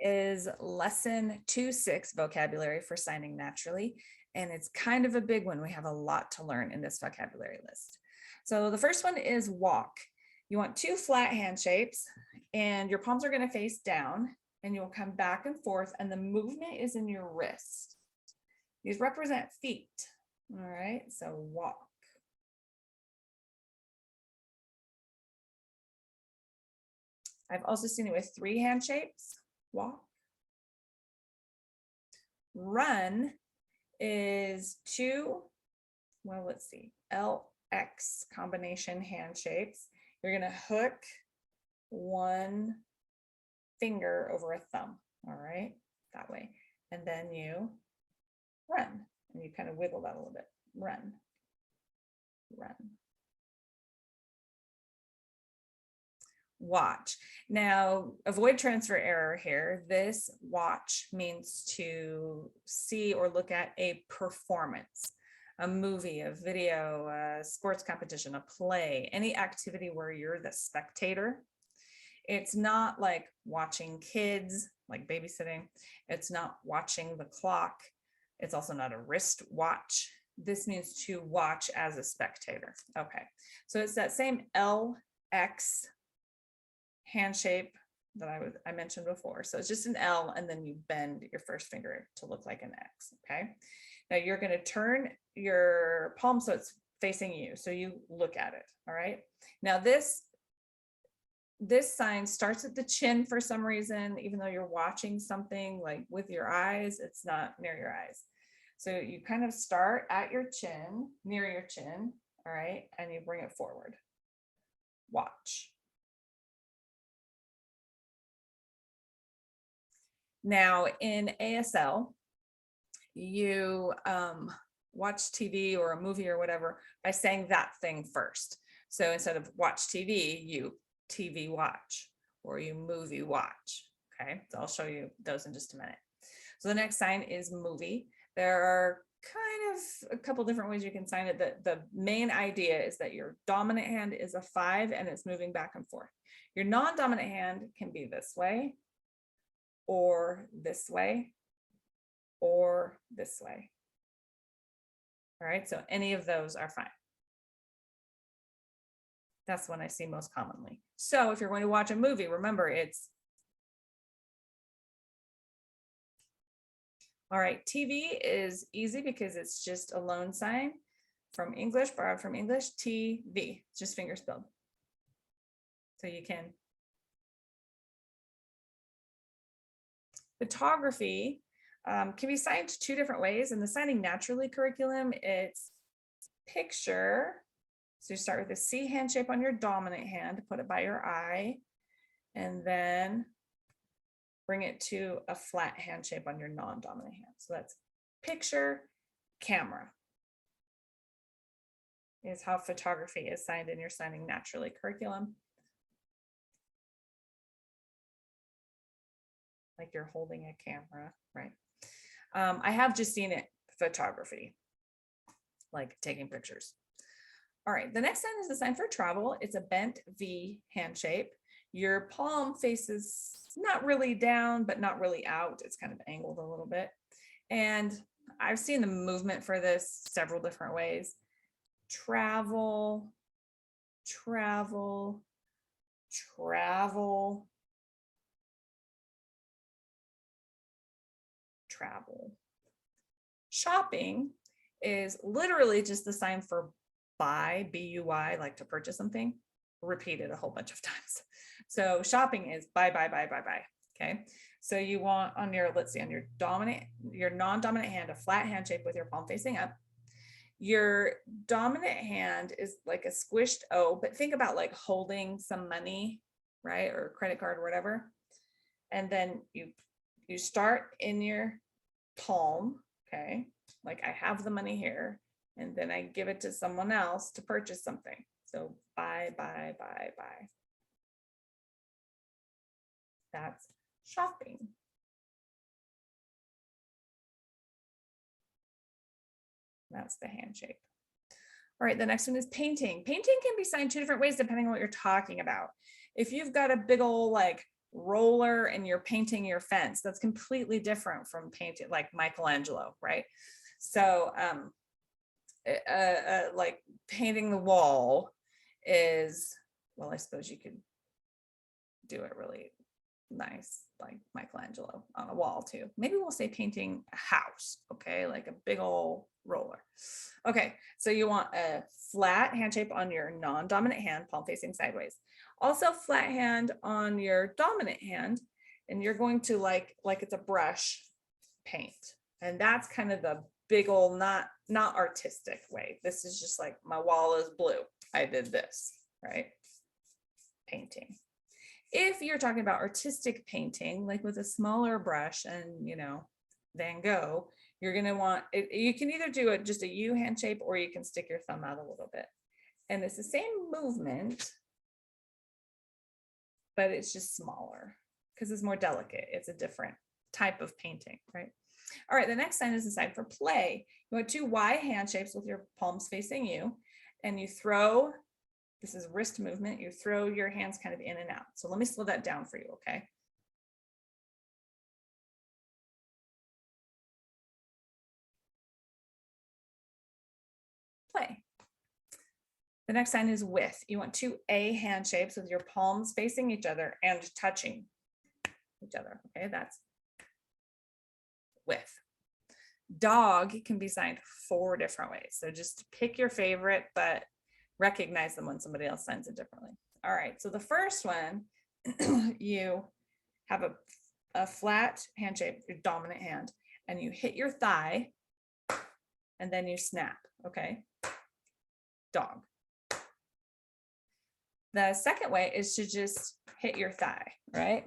is lesson 2.6 vocabulary for signing naturally. And it's kind of a big one. We have a lot to learn in this vocabulary list. So the first one is walk. You want two flat hand shapes and your palms are going to face down and you'll come back and forth and the movement is in your wrist. These represent feet. All right, so walk. I've also seen it with three hand shapes. Walk. Run is two, well, let's see, LX combination hand shapes. You're going to hook one finger over a thumb, all right, that way. And then you run, and you kind of wiggle that a little bit. Run, run. Watch. Now, avoid transfer error here. This watch means to see or look at a performance, a movie, a video, a sports competition, a play, any activity where you're the spectator. It's not like watching kids, like babysitting. It's not watching the clock. It's also not a wrist watch. This means to watch as a spectator. Okay, so it's that same LX hand shape that I mentioned before. So it's just an L and then you bend your first finger to look like an X, okay? Now you're gonna turn your palm so it's facing you, so you look at it, all right? Now this sign starts at the chin for some reason, even though you're watching something like with your eyes, it's not near your eyes. So you kind of start at your chin, near your chin, all right? And you bring it forward. Watch. Now in ASL, you watch TV or a movie or whatever by saying that thing first. So instead of watch TV, you TV watch or you movie watch. Okay, so I'll show you those in just a minute. So the next sign is movie. There are kind of a couple different ways you can sign it. The main idea is that your dominant hand is a 5 and it's moving back and forth. Your non-dominant hand can be this way, or this way, or this way. All right, so any of those are fine. That's one I see most commonly. So if you're going to watch a movie, remember it's, all right, TV is easy because it's just a loan sign from English, borrowed from English, TV, just finger spelled. So you can. Photography can be signed two different ways. In the signing naturally curriculum, it's picture. So you start with a C hand shape on your dominant hand, put it by your eye, and then bring it to a flat hand shape on your non-dominant hand. So that's picture, camera is how photography is signed in your signing naturally curriculum. Like you're holding a camera, right? I have just seen it photography, like taking pictures. All right, the next sign is the sign for travel. It's a bent V hand shape. Your palm faces not really down, but not really out. It's kind of angled a little bit. And I've seen the movement for this several different ways. Travel, travel, travel, travel. Shopping is literally just the sign for buy, B-U-Y, like to purchase something, repeated a whole bunch of times. So shopping is buy, buy, buy, buy, buy. Okay. So you want on your, let's see, on your dominant, your non-dominant hand, a flat hand shape with your palm facing up. Your dominant hand is like a squished O, but think about like holding some money, right? Or credit card or whatever. And then you start in your palm, okay? Like I have the money here, and then I give it to someone else to purchase something. So buy, buy, buy, buy. That's shopping. That's the hand shape. All right, the next one is painting. Painting can be signed two different ways depending on what you're talking about. If you've got a big old like roller and you're painting your fence. That's completely different from painting like Michelangelo, right? So like painting the wall is, well, I suppose you could do it really nice like Michelangelo on a wall too. Maybe we'll say painting a house, okay, like a big old roller. Okay, so you want a flat hand shape on your non-dominant hand, palm facing sideways. Also flat hand on your dominant hand, and you're going to like it's a brush paint. And that's kind of the big old, not artistic way. This is just like my wall is blue. I did this, right? Painting. If you're talking about artistic painting, like with a smaller brush and, you know, Van Gogh, you're going to want it. You can either do it just a U hand shape, or you can stick your thumb out a little bit. And it's the same movement, but it's just smaller because it's more delicate. It's a different type of painting, right? All right, the next sign is the sign for play. You want 2 Y hand shapes with your palms facing you, and you throw, this is wrist movement, you throw your hands kind of in and out. So let me slow that down for you, okay? Play. The next sign is with. You want 2 A hand shapes with your palms facing each other and touching each other, okay? That's with. Dog can be signed 4 different ways. So just pick your favorite, but recognize them when somebody else signs it differently. All right, so the first one, you have a flat hand shape, your dominant hand, and you hit your thigh, and then you snap, okay? Dog. The second way is to just hit your thigh, right?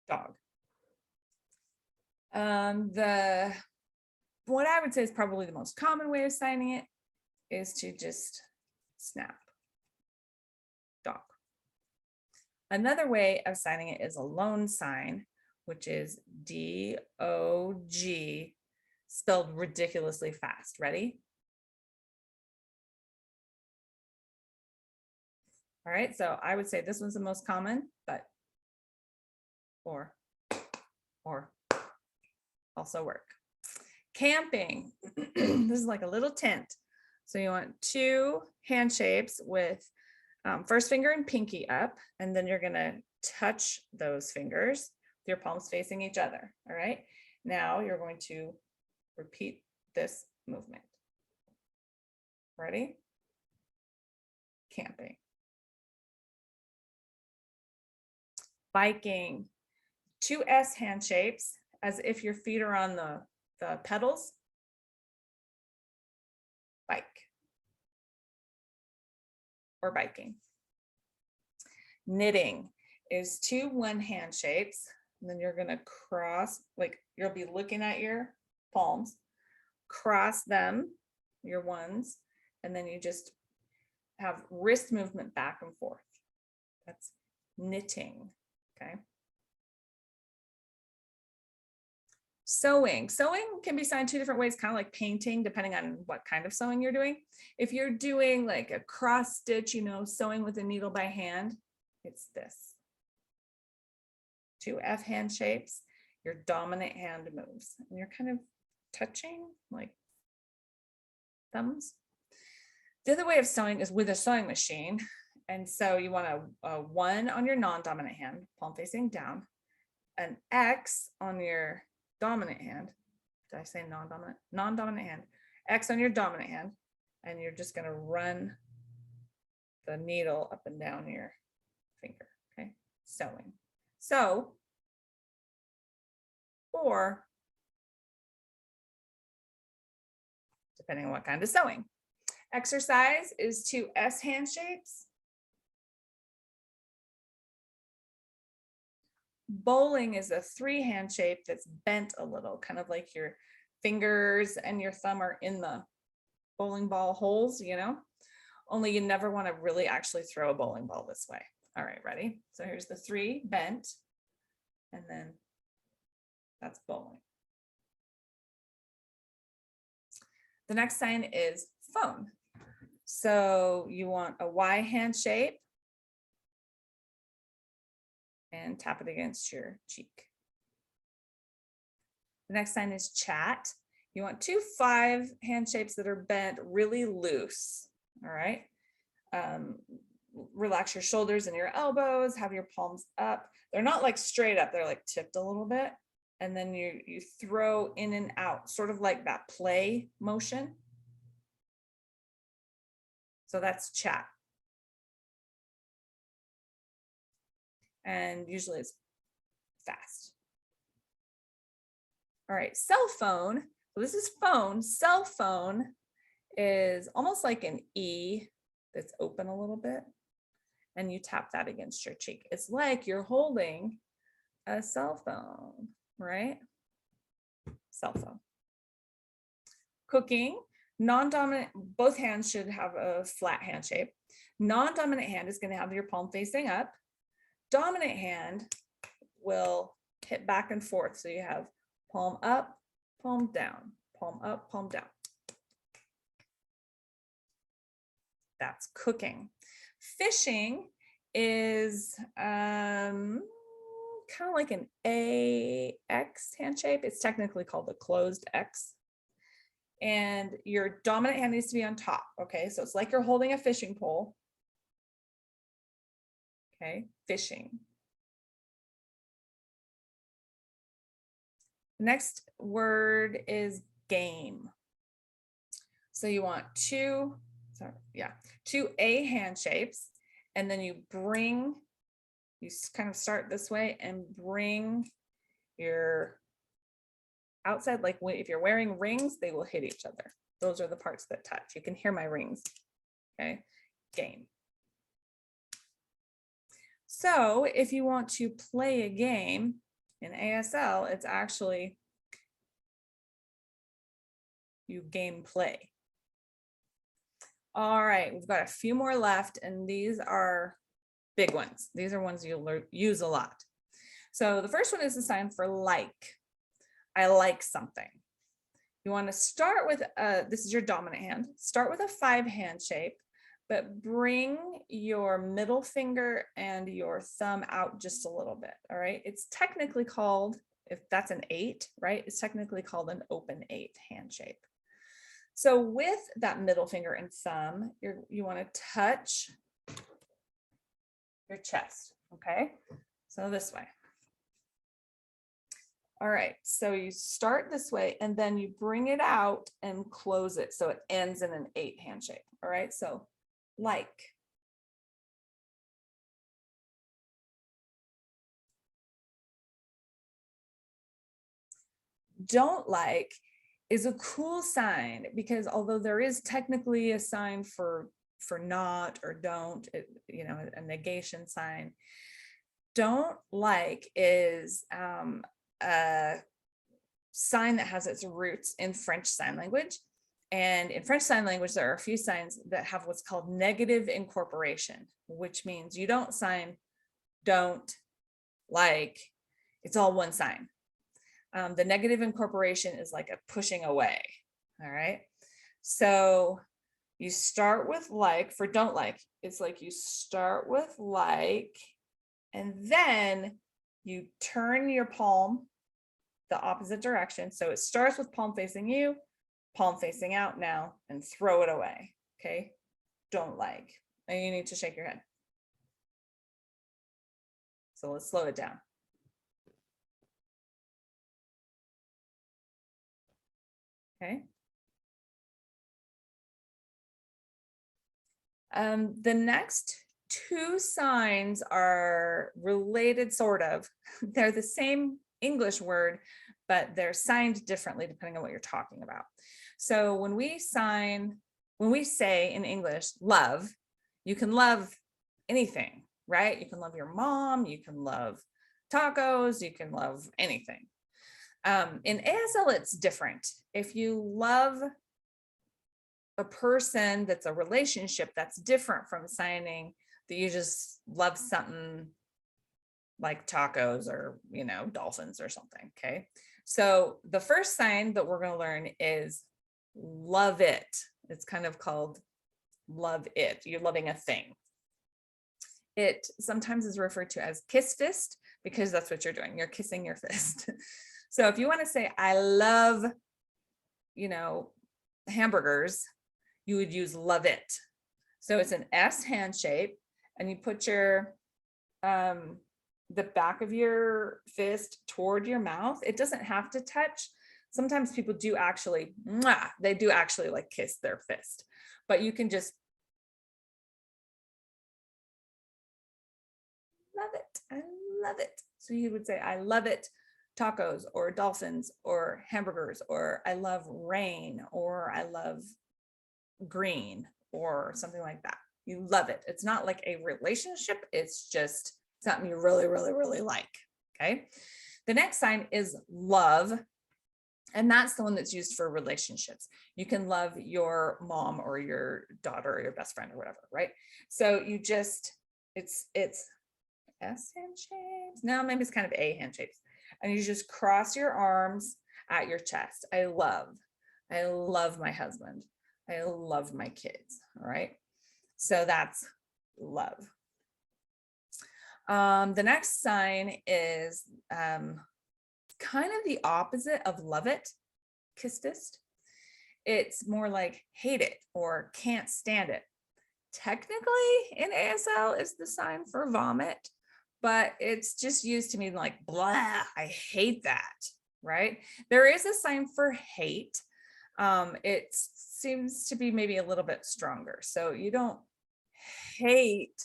Dog. What I would say is probably the most common way of signing it is to just snap. Dog. Another way of signing it is a loan sign, which is D-O-G, spelled ridiculously fast. Ready? All right, so I would say this one's the most common, but or also work. Camping. This is like a little tent. So you want 2 hand shapes with first finger and pinky up, and then you're going to touch those fingers with your palms facing each other. All right. Now you're going to repeat this movement. Ready? Camping. Biking. 2 S hand shapes as if your feet are on the pedals. Bike. Or biking. Knitting is 2 one hand shapes, and then you're going to cross, like you'll be looking at your palms, cross them, your ones, and then you just have wrist movement back and forth. That's knitting, okay? Sewing. Sewing can be signed 2 different ways, kind of like painting, depending on what kind of sewing you're doing. If you're doing like a cross stitch, you know, sewing with a needle by hand, it's this. 2 F hand shapes, your dominant hand moves, and you're kind of touching like thumbs. The other way of sewing is with a sewing machine. And so you want a 1 on your non-dominant hand, palm facing down, an X on your dominant hand. Did I say non-dominant? Non-dominant hand. X on your dominant hand, and you're just going to run the needle up and down your finger. Okay, sewing. So, or depending on what kind of sewing. Exercise is 2 S hand shapes. Bowling is a 3 hand shape that's bent a little, kind of like your fingers and your thumb are in the bowling ball holes, you know, only you never want to really actually throw a bowling ball this way. All right, ready? So here's the 3 bent, and then that's bowling. The next sign is phone. So you want a Y hand shape and tap it against your cheek. The next sign is chat. You want 2 5 hand shapes that are bent really loose. All right. Relax your shoulders and your elbows, have your palms up. They're not like straight up, they're like tipped a little bit. And then you throw in and out, sort of like that play motion. So that's chat. And usually it's fast. All right, cell phone. So this is phone. Cell phone is almost like an E that's open a little bit. And you tap that against your cheek. It's like you're holding a cell phone, right? Cell phone. Cooking, non-dominant, both hands should have a flat hand shape. Non-dominant hand is going to have your palm facing up. Dominant hand will hit back and forth. So you have palm up, palm down, palm up, palm down. That's cooking. Fishing is kind of like an AX hand shape. It's technically called a closed X. And your dominant hand needs to be on top. Okay, so it's like you're holding a fishing pole. Okay, fishing. Next word is game. So you want two A hand shapes, and then you kind of start this way and bring your outside, like if you're wearing rings, they will hit each other. Those are the parts that touch. You can hear my rings. Okay, game. So if you want to play a game in ASL, it's actually you game play. All right, we've got a few more left, and these are big ones. These are ones you'll use a lot. So the first one is the sign for like. I like something. You want to start with, this is your dominant hand. Start with a 5 hand shape, but bring your middle finger and your thumb out just a little bit, all right? It's technically called, if that's an 8, right? It's technically called an open 8 hand shape. So with that middle finger and thumb, you want to touch your chest, okay? So this way. All right, so you start this way and then you bring it out and close it so it ends in an 8 hand shape. All right, so like. Don't like is a cool sign, because although there is technically a sign for not or don't, a negation sign, don't like is a sign that has its roots in French Sign Language. And in French Sign Language, there are a few signs that have what's called negative incorporation, which means you don't sign don't, like, it's all one sign. The negative incorporation is like a pushing away. All right. So you start with like for don't like. It's like you start with like, and then you turn your palm the opposite direction. So it starts with palm facing you, palm facing out now, and throw it away. Okay. Don't like. And you need to shake your head. So let's slow it down. Okay. The next 2 signs are related, sort of. They're the same English word, but they're signed differently depending on what you're talking about. So when we say in English, love, you can love anything, right? You can love your mom, you can love tacos, you can love anything. In ASL, it's different. If you love a person that's a relationship, that's different from signing that you just love something like tacos or, dolphins or something. Okay. So the first sign that we're going to learn is love it. It's kind of called love it. You're loving a thing. It sometimes is referred to as kiss fist because that's what you're doing. You're kissing your fist. So if you want to say, I love, hamburgers, you would use love it. So it's an S hand shape, and you put your, the back of your fist toward your mouth. It doesn't have to touch. Sometimes people do actually, they do actually like kiss their fist, but you can just love it. I love it. So you would say, I love it, tacos or dolphins or hamburgers, or I love rain, or I love green, or something like that. You love it. It's not like a relationship. It's just something you really, really, really like. Okay. The next sign is love. And that's the one that's used for relationships. You can love your mom or your daughter or your best friend or whatever, right? So you just, it's S handshakes. No, maybe it's kind of A handshakes. And you just cross your arms at your chest. I love my husband. I love my kids. All right. So that's love. The next sign is kind of the opposite of love it, kiss fist. It's more like hate it or can't stand it. Technically in ASL is the sign for vomit, but it's just used to mean like, blah, I hate that, right? There is a sign for hate. It seems to be maybe a little bit stronger. So you don't hate,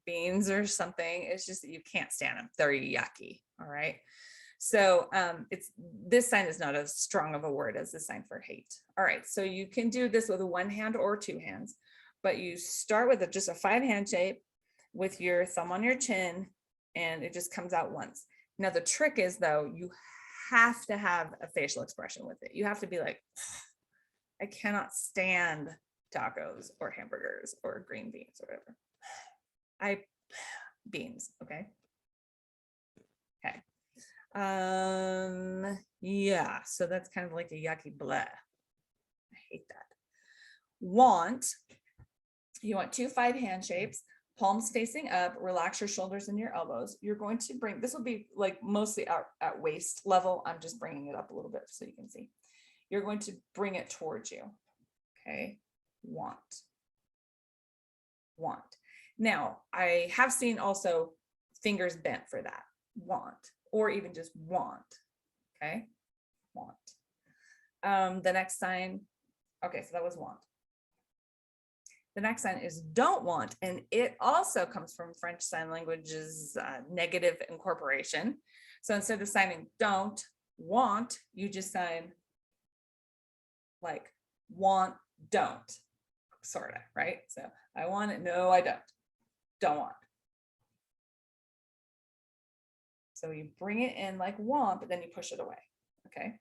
beans or something. It's just that you can't stand them. They're yucky. All right. So this sign is not as strong of a word as the sign for hate. All right. So you can do this with one hand or two hands, but you start with just a 5-hand shape with your thumb on your chin, and it just comes out once. Now the trick is, though, you have to have a facial expression with it. You have to be like, I cannot stand tacos or hamburgers or green beans or whatever. Beans. Okay. Okay. Yeah, so that's kind of like a yucky blah. I hate that. Want, you want 2 5-hand shapes, palms facing up, relax your shoulders and your elbows. You're going to bring, this will be like mostly at waist level. I'm just bringing it up a little bit so you can see. You're going to bring it towards you. Okay. Want. Now, I have seen also fingers bent for that. Want, or even just want. Okay. Want. The next sign. Okay. So that was want. The next sign is don't want. And it also comes from French Sign Language's negative incorporation. So instead of signing don't want, you just sign like want, don't, sort of, right? So I want it. No, I don't want. So you bring it in like want, but then you push it away. Okay.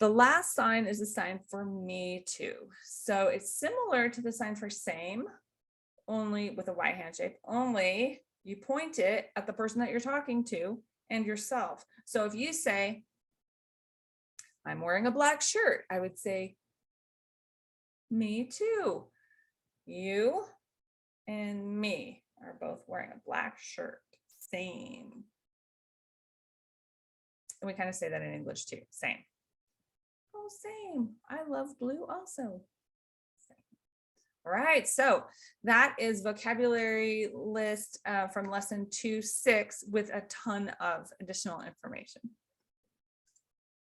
The last sign is a sign for me too. So it's similar to the sign for same, only with a Y hand shape, only you point it at the person that you're talking to and yourself. So if you say, I'm wearing a black shirt, I would say, me too. You and me are both wearing a black shirt. Same. And we kind of say that in English too. Same. Oh, same. I love blue also. Same. All right. So that is vocabulary list from lesson 2-6 with a ton of additional information.